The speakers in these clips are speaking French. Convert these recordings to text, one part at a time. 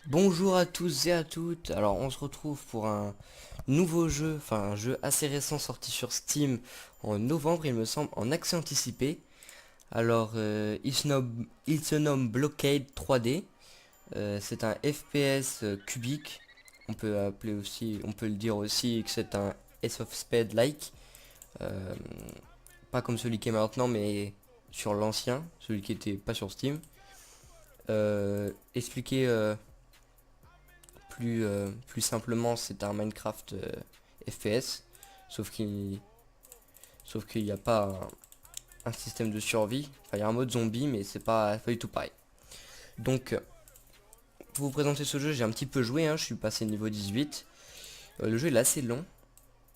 Bonjour à tous et à toutes. Alors on se retrouve pour un nouveau jeu, enfin un jeu assez récent sorti sur Steam en novembre il me semble, en accès anticipé. Alors il se nomme Blockade 3D. C'est un FPS cubique. On peut le dire aussi que c'est un Ace of Spades like. Euh, Pas comme celui qui est maintenant mais sur l'ancien, celui qui était pas sur Steam. Expliquer plus simplement, c'est un Minecraft FPS, sauf qu'il sauf qu'il n'y a pas un système de survie. Enfin, il y a un mode zombie, mais c'est pas du tout pareil. Donc, pour vous présenter ce jeu, j'ai un petit peu joué, hein, je suis passé niveau 18. Le jeu est assez long.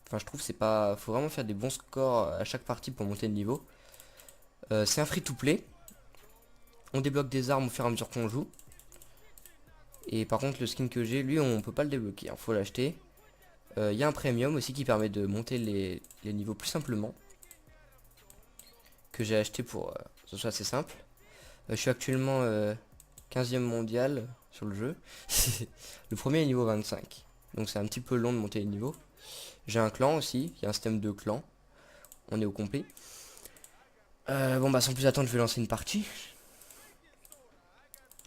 Enfin, je trouve c'est pas, faut vraiment faire des bons scores à chaque partie pour monter le niveau. C'est un free-to-play. On débloque des armes au fur et à mesure qu'on joue. Et par contre, le skin que j'ai, lui, on peut pas le débloquer, il faut l'acheter. Il y a un premium aussi qui permet de monter les niveaux plus simplement, que j'ai acheté pour que ce soit assez simple. Je suis actuellement 15e mondial sur le jeu. Le premier est niveau 25. Donc c'est un petit peu long de monter les niveaux. J'ai un clan aussi, il y a un système de clan. On est au complet. Bon bah sans plus attendre, je vais lancer une partie.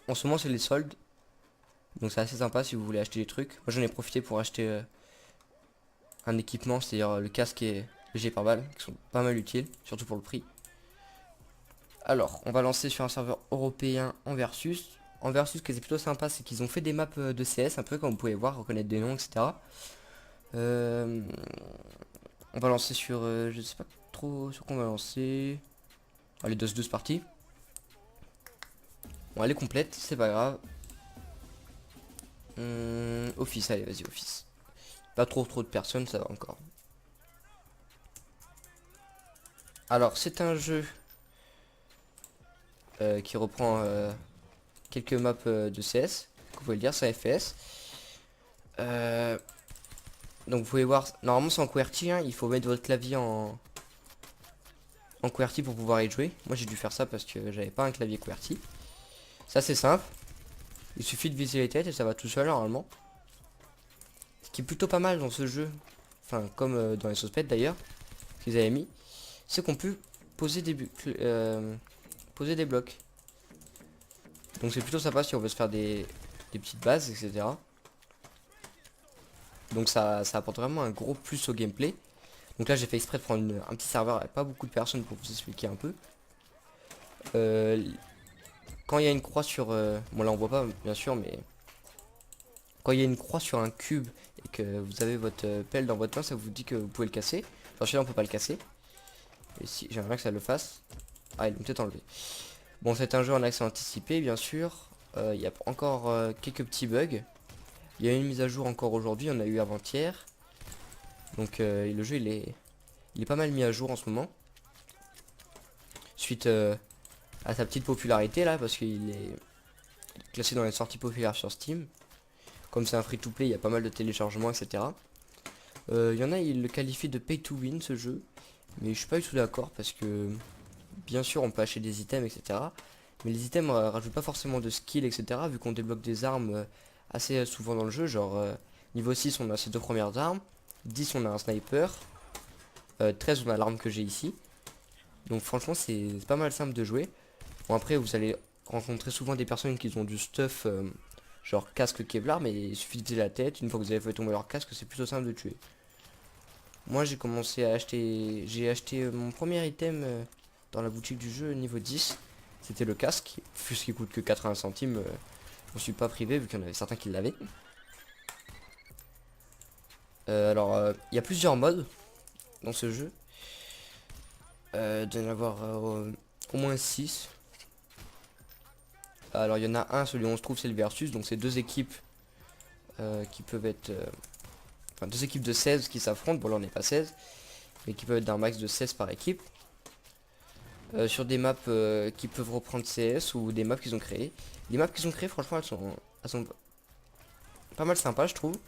En ce moment c'est les soldes. Donc c'est assez sympa si vous voulez acheter des trucs. Moi j'en ai profité pour acheter un équipement, c'est-à-dire le casque et le jet pare-balles, qui sont pas mal utiles, surtout pour le prix. Alors, on va lancer sur un serveur européen en versus. En versus, ce qui est plutôt sympa, c'est qu'ils ont fait des maps de CS, un peu comme vous pouvez voir, reconnaître des noms, etc. Euh, on va lancer sur, je sais pas trop sur quoi on va lancer. Allez, DOS 12 parties. Bon, elle est complète, c'est pas grave. Office, allez, vas-y, office. Pas trop de personnes, ça va encore. Alors, c'est un jeu qui reprend quelques maps de CS, que vous pouvez le dire, c'est un FPS. Donc vous pouvez voir, normalement c'est en QWERTY, hein, il faut mettre votre clavier en QWERTY pour pouvoir y jouer. Moi j'ai dû faire ça parce que j'avais pas un clavier QWERTY. Ça c'est simple, il suffit de viser les têtes et ça va tout seul normalement. Ce qui est plutôt pas mal dans ce jeu, enfin comme dans les suspects d'ailleurs, qu'ils avaient mis, c'est qu'on peut poser poser des blocs. Donc c'est plutôt sympa si on veut se faire des petites bases, etc. Donc ça apporte vraiment un gros plus au gameplay. Donc là j'ai fait exprès de prendre un petit serveur avec pas beaucoup de personnes pour vous expliquer un peu. Euh, Quand il y a une croix sur... bon là on voit pas bien sûr, mais quand il y a une croix sur un cube et que vous avez votre pelle dans votre main, ça vous dit que vous pouvez le casser. Enfin celui-là on peut pas le casser. Et si j'aimerais que ça le fasse. Ah ils l'ont peut-être enlevé. Bon c'est un jeu en accès anticipé bien sûr. Il y a encore quelques petits bugs. Il y a une mise à jour encore aujourd'hui, on a eu avant-hier. Donc le jeu il est pas mal mis à jour en ce moment. Suite à sa petite popularité là, parce qu'il est classé dans les sorties populaires sur Steam. Comme c'est un free-to-play, il y a pas mal de téléchargements, etc. Il y en a, ils le qualifient de pay to win ce jeu. Mais je suis pas du tout d'accord parce que, bien sûr, on peut acheter des items, etc. Mais les items rajoutent pas forcément de skill, etc. Vu qu'on débloque des armes assez souvent dans le jeu. Genre, niveau 6, on a ses deux premières armes. 10, on a un sniper. 13, on a l'arme que j'ai ici. Donc, franchement, c'est pas mal simple de jouer. Bon, après, vous allez rencontrer souvent des personnes qui ont du stuff. Genre casque Kevlar, mais il suffit de viser la tête, une fois que vous avez fait tomber leur casque, c'est plutôt simple de tuer. Moi j'ai commencé à acheter, j'ai acheté mon premier item dans la boutique du jeu niveau 10, c'était le casque, puisqu'il coûte que 80 centimes, je me suis pas privé vu qu'il y en avait certains qui l'avaient. Alors il y a plusieurs modes dans ce jeu, il doit y en avoir au moins 6. Alors il y en a un, celui où on se trouve c'est le versus, donc c'est deux équipes qui peuvent être... enfin deux équipes de 16 qui s'affrontent, bon là on n'est pas 16, mais qui peuvent être d'un max de 16 par équipe. Sur des maps qui peuvent reprendre CS ou des maps qu'ils ont créées. Les maps qu'ils ont créées franchement elles sont pas mal sympas je trouve.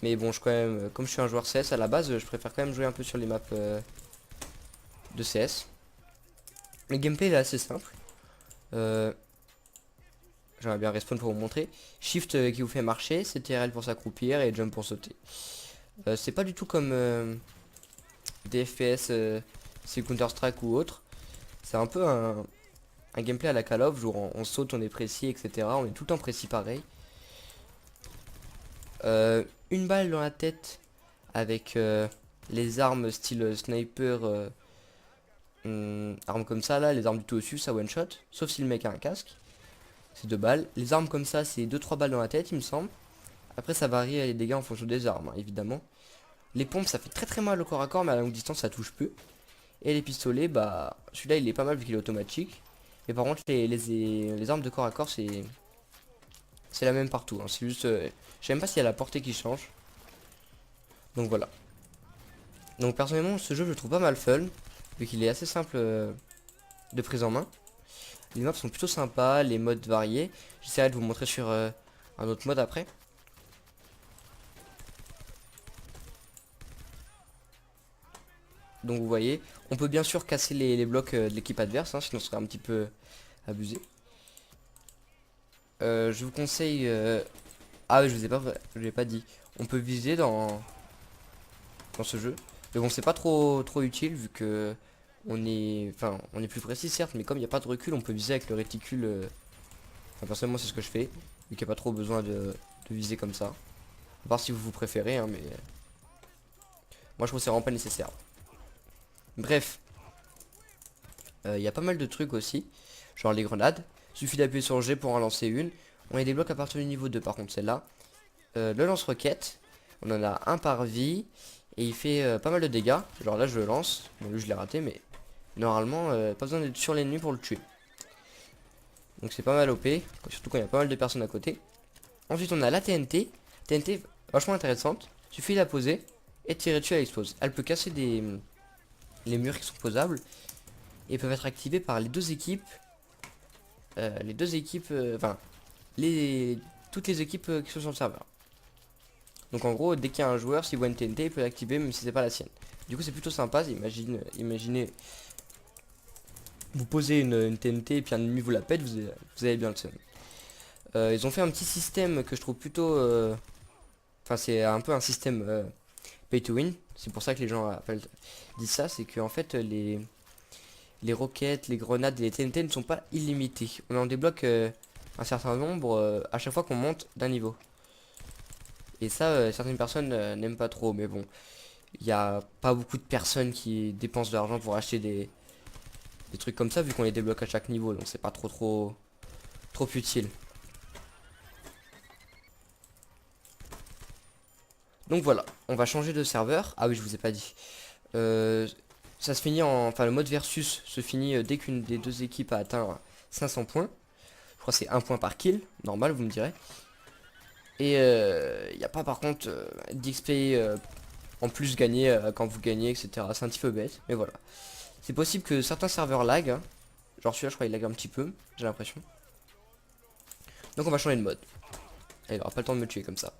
Mais bon je quand même comme je suis un joueur CS à la base je préfère quand même jouer un peu sur les maps de CS. Le gameplay il est assez simple. Euh, j'aimerais bien respawn pour vous montrer. Shift qui vous fait marcher, CTRL pour s'accroupir et jump pour sauter. C'est pas du tout comme des FPS, c'est Counter-Strike ou autre. C'est un peu un gameplay à la Call of, genre on saute, on est précis, etc. On est tout le temps précis pareil. Une balle dans la tête avec les armes style sniper, armes comme ça là, les armes du tout au-dessus, ça one shot, sauf si le mec a un casque. C'est 2 balles. Les armes comme ça, c'est 2-3 balles dans la tête, il me semble. Après, ça varie les dégâts en fonction des armes, hein, évidemment. Les pompes, ça fait très mal au corps à corps, mais à longue distance, ça touche peu. Et les pistolets, bah, celui-là, il est pas mal vu qu'il est automatique. Mais par contre, les armes de corps à corps, c'est la même partout, hein. C'est juste, je sais même pas s'il y a la portée qui change. Donc voilà. Donc personnellement, ce jeu, je le trouve pas mal fun, vu qu'il est assez simple de prise en main. Les maps sont plutôt sympas, les modes variés. J'essaierai de vous montrer sur un autre mode après. Donc vous voyez, on peut bien sûr casser les blocs de l'équipe adverse, hein, sinon ce serait un petit peu abusé. Je vous conseille... Ah oui, je vous ai pas dit. On peut viser dans ce jeu. Mais bon, c'est pas trop utile vu que on est plus précis certes, mais comme il n'y a pas de recul, on peut viser avec le réticule. Enfin, personnellement, c'est ce que je fais, vu qu'il n'y a pas trop besoin de viser comme ça. À part si vous préférez, hein, mais moi je trouve que c'est vraiment pas nécessaire. Bref, il y a pas mal de trucs aussi, genre les grenades. Suffit d'appuyer sur G pour en lancer une. On a des blocs à partir du niveau 2 par contre, celle-là. Le lance-roquette, on en a un par vie. Et il fait pas mal de dégâts. Genre là je le lance. Bon lui je l'ai raté mais normalement pas besoin d'être sur l'ennemi pour le tuer. Donc c'est pas mal OP. Surtout quand il y a pas mal de personnes à côté. Ensuite on a la TNT. TNT vachement intéressante. Suffit de la poser et de tirer dessus, elle explose. Elle peut casser les murs qui sont posables. Et peuvent être activés par les deux équipes. Enfin toutes les équipes qui sont sur le serveur. Donc en gros, dès qu'il y a un joueur, s'il voit une TNT, il peut l'activer même si c'est pas la sienne. Du coup, c'est plutôt sympa. Imaginez, vous posez une TNT et puis un ennemi vous la pète, vous avez bien le seum. Ils ont fait un petit système que je trouve plutôt... Enfin, c'est un peu un système pay to win. C'est pour ça que les gens disent ça. C'est que en fait, les roquettes, les grenades et les TNT ne sont pas illimités. On en débloque un certain nombre à chaque fois qu'on monte d'un niveau. Et ça, certaines personnes n'aiment pas trop, mais bon, il n'y a pas beaucoup de personnes qui dépensent de l'argent pour acheter des trucs comme ça, vu qu'on les débloque à chaque niveau, donc c'est pas trop utile. Donc voilà, on va changer de serveur. Ah oui, je vous ai pas dit. Ça se finit enfin le mode versus se finit dès qu'une des deux équipes a atteint 500 points. Je crois que c'est 1 point par kill, normal, vous me direz. Et il n'y a pas par contre d'XP en plus gagné quand vous gagnez, etc. C'est un petit peu bête, mais voilà. C'est possible que certains serveurs lag, hein. Genre celui-là je crois il lag un petit peu, j'ai l'impression. Donc on va changer de mode. Et il aura pas le temps de me tuer comme ça.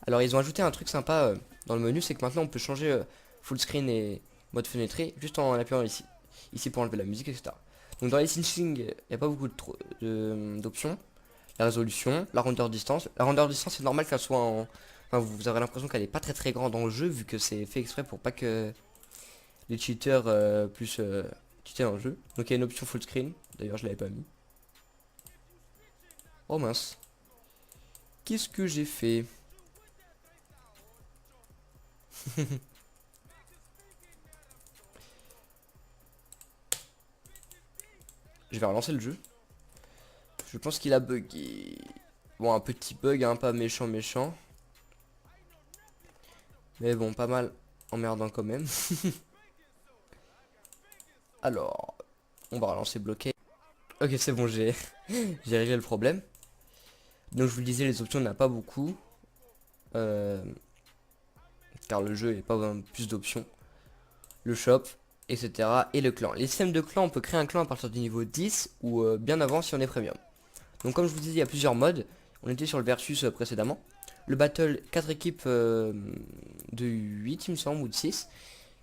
Alors ils ont ajouté un truc sympa dans le menu, c'est que maintenant on peut changer full screen et mode fenêtré juste en appuyant ici. Ici pour enlever la musique, etc. Donc dans les settings, il n'y a pas beaucoup d'options. La résolution, la rondeur distance. La rondeur distance c'est normal qu'elle soit en... Enfin vous aurez l'impression qu'elle est pas très grande dans le jeu vu que c'est fait exprès pour pas que les cheaters plus cheater dans le jeu. Donc il y a une option full screen. D'ailleurs je l'avais pas mis. Oh mince. Qu'est-ce que j'ai fait? Je vais relancer le jeu. Je pense qu'il a bugué. Bon, un petit bug, hein, pas méchant. Mais bon, pas mal emmerdant quand même. Alors, on va relancer bloqué. Ok, c'est bon, j'ai réglé le problème. Donc je vous le disais, les options n'a pas beaucoup. Car le jeu n'est pas vraiment plus d'options. Le shop, etc. Et le clan. Les systèmes de clan, on peut créer un clan à partir du niveau 10 ou bien avant si on est premium. Donc comme je vous disais, il y a plusieurs modes. On était sur le versus précédemment. Le battle, 4 équipes de 8 il me semble, ou de 6.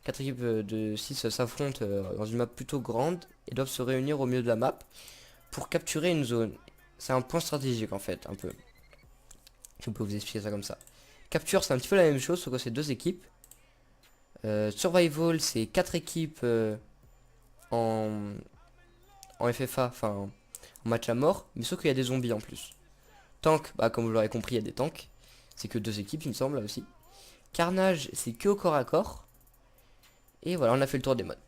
4 équipes de 6 s'affrontent dans une map plutôt grande et doivent se réunir au milieu de la map pour capturer une zone. c'est un point stratégique en fait, un peu. Je peux vous expliquer ça comme ça. Capture, c'est un petit peu la même chose, sauf que c'est 2 équipes. Survival, c'est 4 équipes en, en FFA, enfin en match à mort, mais sauf qu'il y a des zombies en plus. Tank, bah comme vous l'aurez compris, il y a des tanks. C'est que 2 équipes, il me semble, là aussi. Carnage, c'est que au corps à corps. Et voilà, on a fait le tour des modes.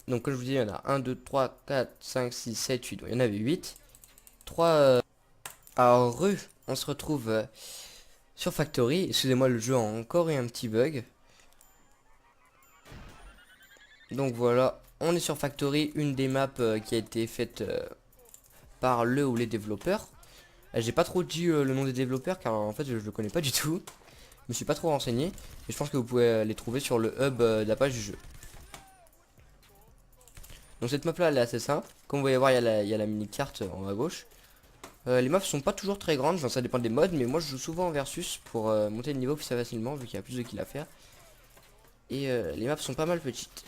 Donc comme je vous dis, il y en a 1, 2, 3, 4, 5, 6, 7, 8. Il y en avait 8. 3. Alors, on se retrouve sur Factory. Excusez-moi, le jeu a encore eu un petit bug. Donc voilà, on est sur Factory, une des maps qui a été faite par le ou les développeurs. J'ai pas trop dit le nom des développeurs car en fait je le connais pas du tout. Je me suis pas trop renseigné. Et je pense que vous pouvez les trouver sur le hub de la page du jeu. Donc cette map là elle est assez simple. Comme vous pouvez voir, il y a la mini carte en haut à gauche. Les maps sont pas toujours très grandes, enfin, ça dépend des modes, mais moi je joue souvent en versus pour monter le niveau plus facilement vu qu'il y a plus de kills à faire. Et les maps sont pas mal petites.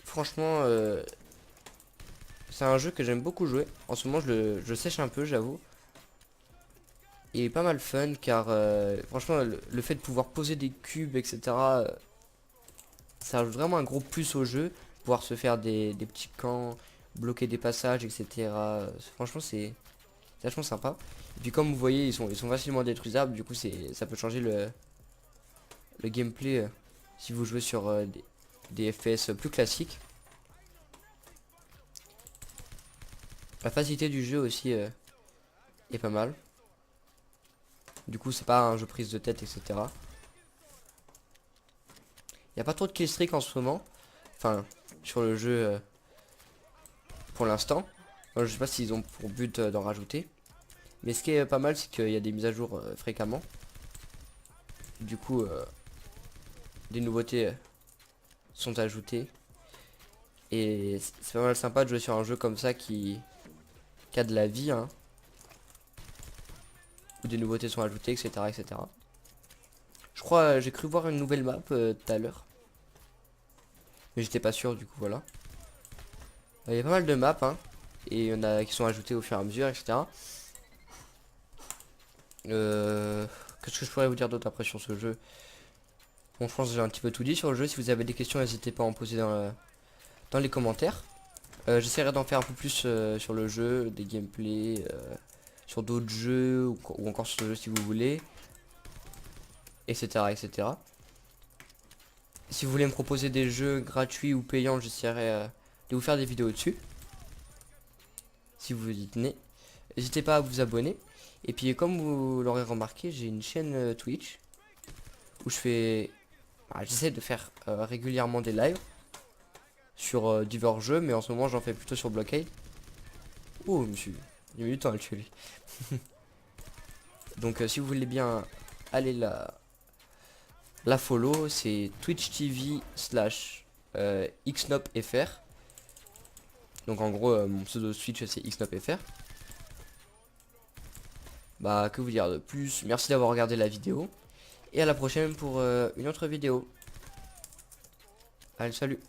Franchement, c'est un jeu que j'aime beaucoup jouer. En ce moment je sèche un peu, j'avoue. Et pas mal fun car franchement le fait de pouvoir poser des cubes, etc. Ça ajoute vraiment un gros plus au jeu. Pouvoir se faire des petits camps, bloquer des passages, etc. Franchement c'est vachement sympa. Et puis comme vous voyez, ils sont facilement détruisables. Du coup ça peut changer le gameplay si vous jouez sur des FPS plus classiques. La facilité du jeu aussi est pas mal. Du coup c'est pas un jeu prise de tête, etc. Il n'y a pas trop de killstreak en ce moment. Enfin, sur le jeu pour l'instant. Je sais pas s'ils ont pour but d'en rajouter. Mais ce qui est pas mal, c'est qu'il y a des mises à jour fréquemment. Du coup, des nouveautés sont ajoutées. Et c'est pas mal sympa de jouer sur un jeu comme ça qui a de la vie. Hein, où des nouveautés sont ajoutées, etc. etc. Je crois, j'ai cru voir une nouvelle map tout à l'heure. Mais j'étais pas sûr, du coup, voilà. Il y a pas mal de maps, hein. Et il y en a qui sont ajoutées au fur et à mesure, etc. Qu'est-ce que je pourrais vous dire d'autre après sur ce jeu? Bon, je pense que j'ai un petit peu tout dit sur le jeu. Si vous avez des questions, n'hésitez pas à en poser dans les commentaires. J'essaierai d'en faire un peu plus sur le jeu, des gameplays, sur d'autres jeux, ou encore sur ce jeu si vous voulez, etc. etc. Si vous voulez me proposer des jeux gratuits ou payants, j'essaierai de vous faire des vidéos dessus. Si vous y tenez. N'hésitez pas à vous abonner. Et puis comme vous l'aurez remarqué, j'ai une chaîne Twitch où je fais... j'essaie de faire régulièrement des lives sur divers jeux, mais en ce moment j'en fais plutôt sur Blockade. Oh monsieur, il a mis du temps à le tuer lui. Donc si vous voulez bien aller la follow, c'est Twitch TV / xnopfr. Donc en gros mon pseudo Twitch c'est xnopfr. Bah que vous dire de plus, merci d'avoir regardé la vidéo. Et à la prochaine pour une autre vidéo. Allez, salut.